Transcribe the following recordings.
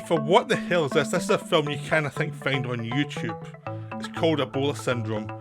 for what the hell is this? This is a film you kind of think find on YouTube. It's called Ebola Syndrome.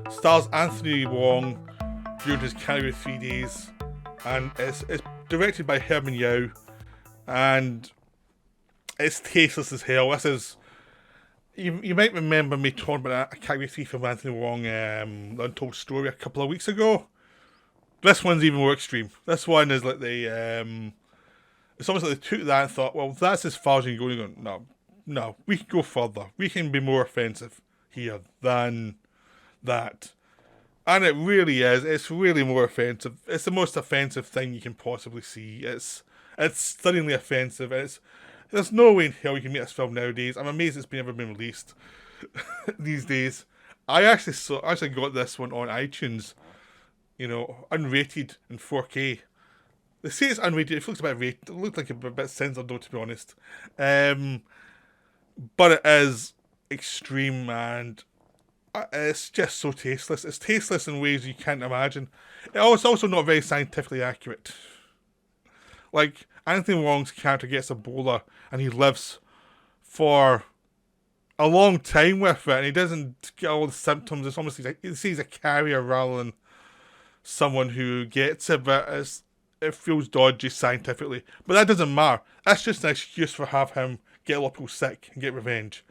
Stars Anthony Wong during his Canada 3 days, and it's directed by Herman Yao, and it's tasteless as hell. This is you might remember me talking about a Category 3 film Anthony Wong, The Untold Story, a couple of weeks ago. This one's even more extreme. This one is like it's almost like they took that and thought, well, that's as far as you can go. And go, no, we can go further. We can be more offensive here than that. And it really is. It's really more offensive. It's the most offensive thing you can possibly see. It's stunningly offensive. There's no way in hell you can make this film nowadays. I'm amazed it's ever been released these days. I actually got this one on iTunes, unrated in 4K. They say it's unrated. It looks a bit rated. It looks like a bit censored though, to be honest. But it is extreme, and it's just so tasteless. It's tasteless in ways you can't imagine. It's also not very scientifically accurate. Like, Anthony Wong's character gets Ebola, and he lives for a long time with it, and he doesn't get all the symptoms. It's almost like he's a carrier rather than someone who gets it, but it feels dodgy scientifically. But that doesn't matter. That's just an excuse for have him get a lot of people sick and get revenge.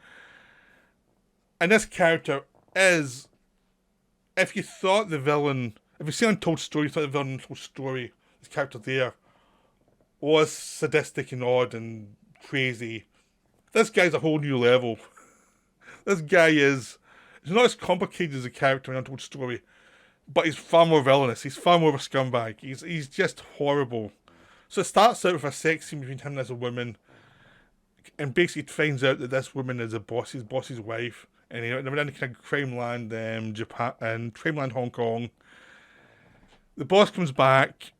And this character is, if you see Untold Story, you thought the villain in Untold Story, this character there, was sadistic and odd and crazy. This guy's a whole new level. This guy he's not as complicated as a character in Untold Story, but he's far more villainous. He's far more of a scumbag. He's just horrible. So it starts out with a sex scene between him and this woman, and basically finds out that this woman is his boss's wife, and they're in kind of crime land, Japan and crime land Hong Kong. The boss comes back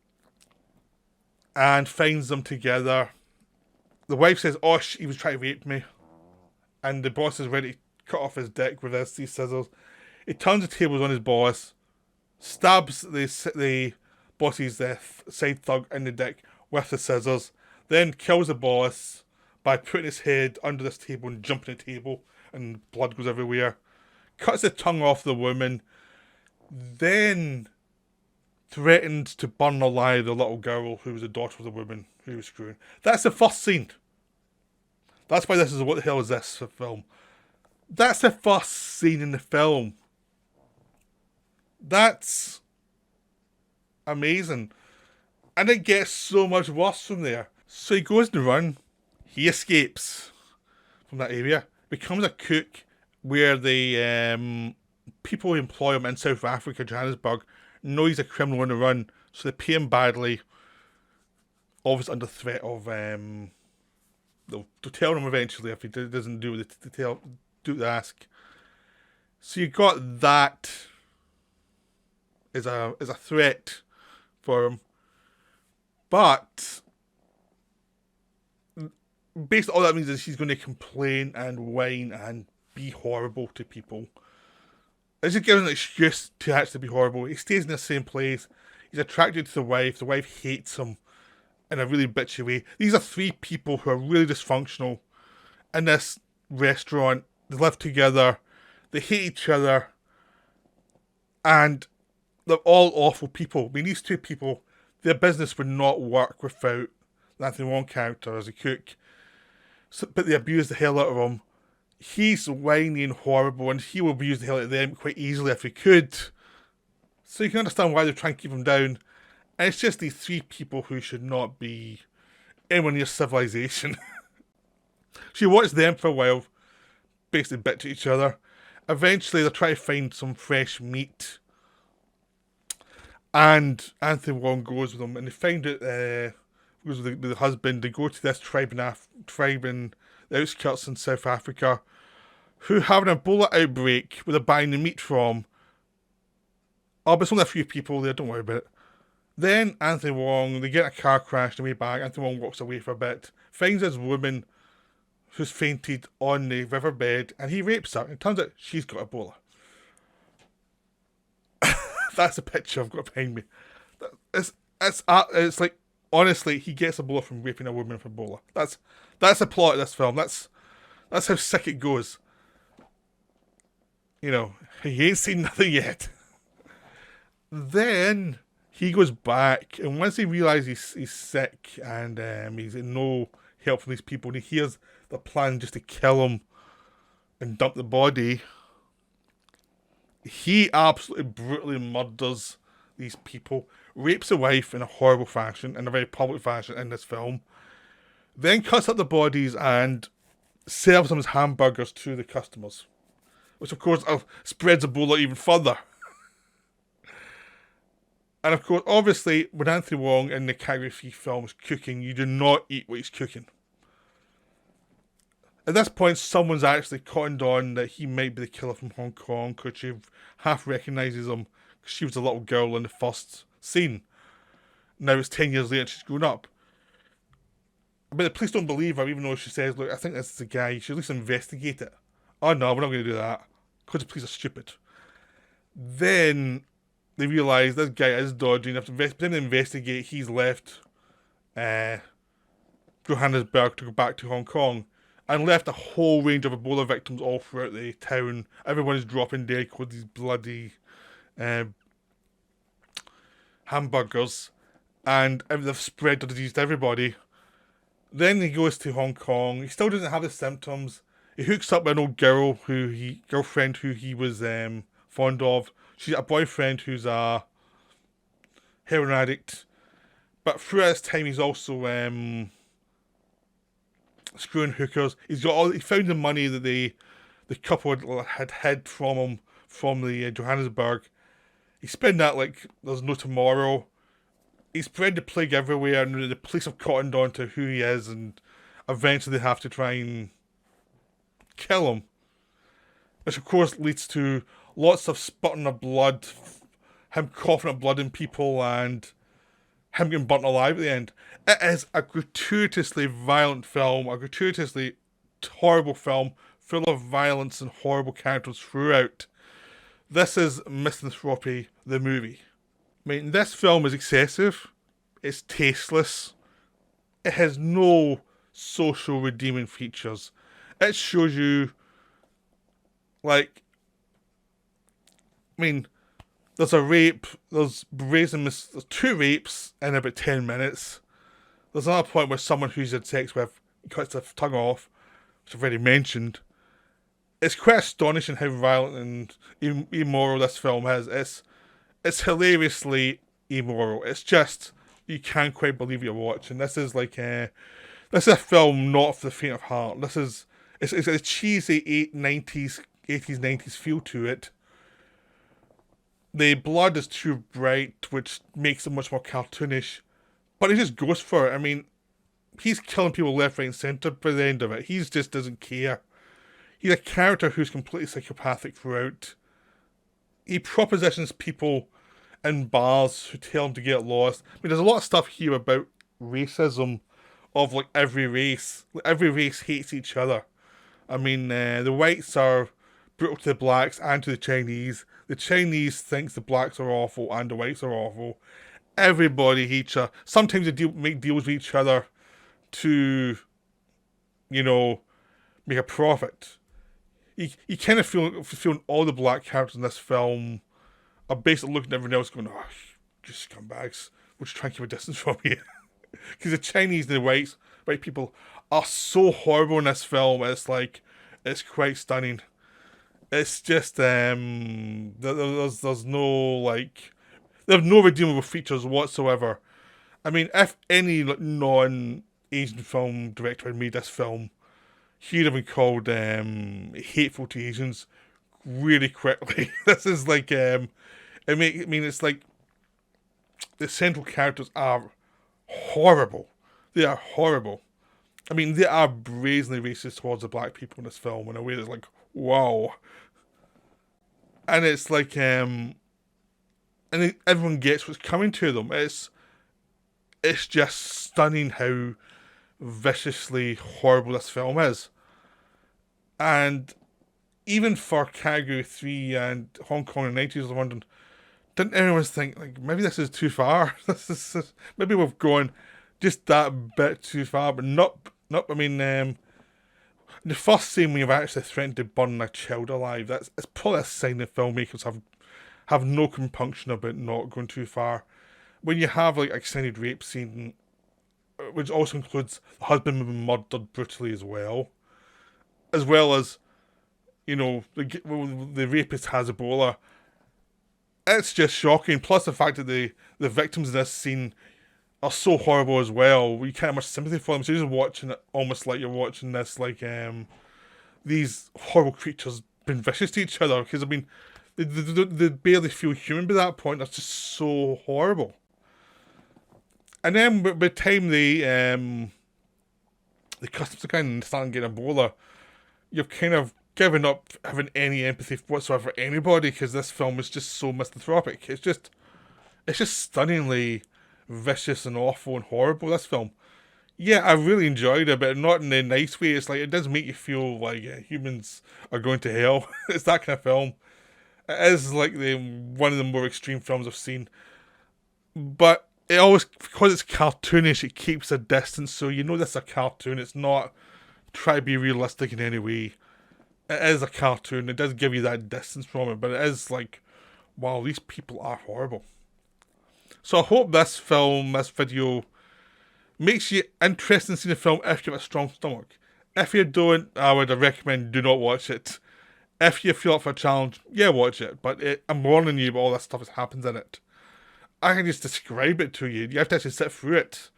and finds them together. The wife says, "Oh, he was trying to rape me," and the boss is ready to cut off his dick with these scissors. He turns the tables on his boss, stabs the boss's side thug in the dick with the scissors, then kills the boss by putting his head under this table and jumping the table, and blood goes everywhere. Cuts the tongue off the woman, then threatened to burn alive the little girl who was the daughter of the woman who was screwing. That's the first scene. That's why this is, what the hell is this film? That's the first scene in the film. That's amazing. And it gets so much worse from there. So he goes to run. He escapes from that area. Becomes a cook where the people who employ him in South Africa, Johannesburg, know he's a criminal on the run. So they pay him badly. Obviously under threat of... they'll tell him eventually if he doesn't do what they ask. So you got that as a threat for him. But basically all that means is he's going to complain and whine and be horrible to people. It just gives him an excuse to actually be horrible. He stays in the same place. He's attracted to the wife. The wife hates him in a really bitchy way. These are three people who are really dysfunctional in this restaurant. They live together. They hate each other. And they're all awful people. I mean, these two people, their business would not work without the Anthony Wong character as a cook. So, but they abuse the hell out of him. He's whiny and horrible, and he will abuse the hell out of them quite easily if he could. So you can understand why they're trying to keep him down. And it's just these three people who should not be anywhere near civilization. She watched them for a while, basically bitch at each other. Eventually, they're trying to find some fresh meat. And Anthony Wong goes with them, and they find out, goes with the husband. They go to this tribe in the outskirts in South Africa, who have an Ebola outbreak where they're buying the meat from. Oh, but it's only a few people there, don't worry about it. Then Anthony Wong, they get in a car crash on the way back. Anthony Wong walks away for a bit, finds this woman who's fainted on the riverbed, and he rapes her. It turns out she's got Ebola. That's the picture I've got behind me. It's like Honestly, he gets Ebola from raping a woman with Ebola. That's the plot of this film. That's how sick it goes. You know, he ain't seen nothing yet. Then he goes back, and once he realizes he's sick and he's in no help from these people, and he hears the plan just to kill him and dump the body, he absolutely brutally murders these people, rapes a wife in a horrible fashion, in a very public fashion in this film, then cuts up the bodies and serves them as hamburgers to the customers, which of course spreads Ebola even further. And of course, obviously, when Anthony Wong in the calligraphy film is cooking, you do not eat what he's cooking. At this point, someone's actually cottoned on that he might be the killer from Hong Kong, because she half recognises him, because she was a little girl in the first scene. Now it's 10 years later and she's grown up. But the police don't believe her, even though she says, look, I think this is the guy, you should at least investigate it. Oh no, we're not going to do that, because the police are stupid. Then they realise this guy is dodgy enough to investigate. He's left Johannesburg to go back to Hong Kong, and left a whole range of Ebola victims all throughout the town. Everyone is dropping dead with these bloody hamburgers, and they've spread the disease to everybody. Then he goes to Hong Kong. He still doesn't have the symptoms. He hooks up with an old girlfriend who he was fond of. She's a boyfriend who's a heroin addict. But throughout this time, he's also screwing hookers. He found the money that the couple had hid from him from the Johannesburg. He spent that like there's no tomorrow. He spread the plague everywhere, and the police have cottoned on to who he is, and eventually they have to try and kill him. Which of course leads to lots of sputting of blood, him coughing up blood in people, and him getting burnt alive at the end. It is a gratuitously violent film, a gratuitously horrible film, full of violence and horrible characters throughout. This is Misanthropy, the movie. I mean, this film is excessive, it's tasteless, it has no social redeeming features. It shows you, like, I mean, there's a rape, there's two rapes in about 10 minutes. There's another point where someone who's had sex with cuts their tongue off, which I've already mentioned. It's quite astonishing how violent and immoral this film is. It's hilariously immoral. It's just, you can't quite believe you're watching. This is like this is a film not for the faint of heart. It's a cheesy 80s, 90s feel to it. The blood is too bright, which makes it much more cartoonish. But he just goes for it. I mean, he's killing people left, right, and centre by the end of it. He just doesn't care. He's a character who's completely psychopathic throughout. He propositions people in bars who tell him to get lost. I mean, there's a lot of stuff here about racism of like every race. Every race hates each other. I mean, the whites are brutal to the blacks and to the Chinese. The Chinese thinks the blacks are awful and the whites are awful. Everybody hates each other. Sometimes they make deals with each other to, you know, make a profit. You kind of feeling all the black characters in this film are basically looking at everyone else going, oh, you scumbags, we'll just try and keep a distance from you. Because the Chinese and the white people are so horrible in this film. It's like, it's quite stunning. It's just, there's no, like, they have no redeemable features whatsoever. I mean, if any non-Asian film director had made this film, he'd have been called hateful to Asians really quickly. This is like, it's like the central characters are horrible. They are horrible. I mean, they are brazenly racist towards the black people in this film in a way that's like, wow. And it's like, and everyone gets what's coming to them. It's just stunning how viciously horrible this film is. And even for Category 3 and Hong Kong in the 90s, I was wondering, didn't anyone think, like, maybe this is too far? Maybe we've gone just that bit too far. But not. I mean, the first scene when you've actually threatened to burn a child alive, it's probably a sign that filmmakers have no compunction about not going too far. When you have like extended rape scene, which also includes the husband being murdered brutally as well as the rapist has Ebola. It's just shocking. Plus the fact that the victims in this scene are so horrible as well. You can't have much sympathy for them. So you're just watching it almost like you're watching this like these horrible creatures being vicious to each other. Because I mean, they barely feel human by that point. That's just so horrible. And then by the time the customs are kind of starting getting Ebola, you've kind of given up having any empathy whatsoever for anybody because this film is just so misanthropic. It's just stunningly vicious and awful and horrible. This film, yeah, I really enjoyed it, but not in a nice way. It's like it does make you feel like humans are going to hell. It's that kind of film. It is like one of the more extreme films I've seen, but it always, because it's cartoonish, it keeps a distance. So you know this is a cartoon. It's not try to be realistic in any way. It is a cartoon. It does give you that distance from it, but it is like, wow, these people are horrible. So I hope this video, makes you interested in seeing the film if you have a strong stomach. If you don't, I would recommend do not watch it. If you feel up for a challenge, yeah, watch it. But I'm warning you about all that stuff that happens in it. I can just describe it to you. You have to actually sit through it.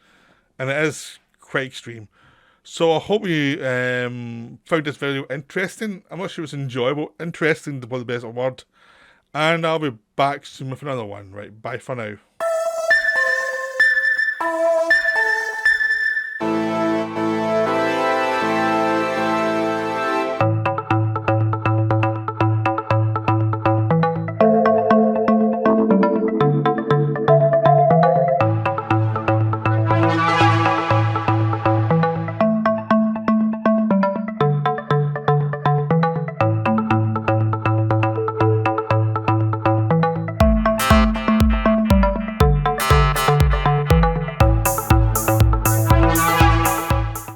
And it is quite extreme. So I hope you found this video interesting. I'm not sure it's enjoyable. Interesting is probably the best word. And I'll be back soon with another one. Right, bye for now.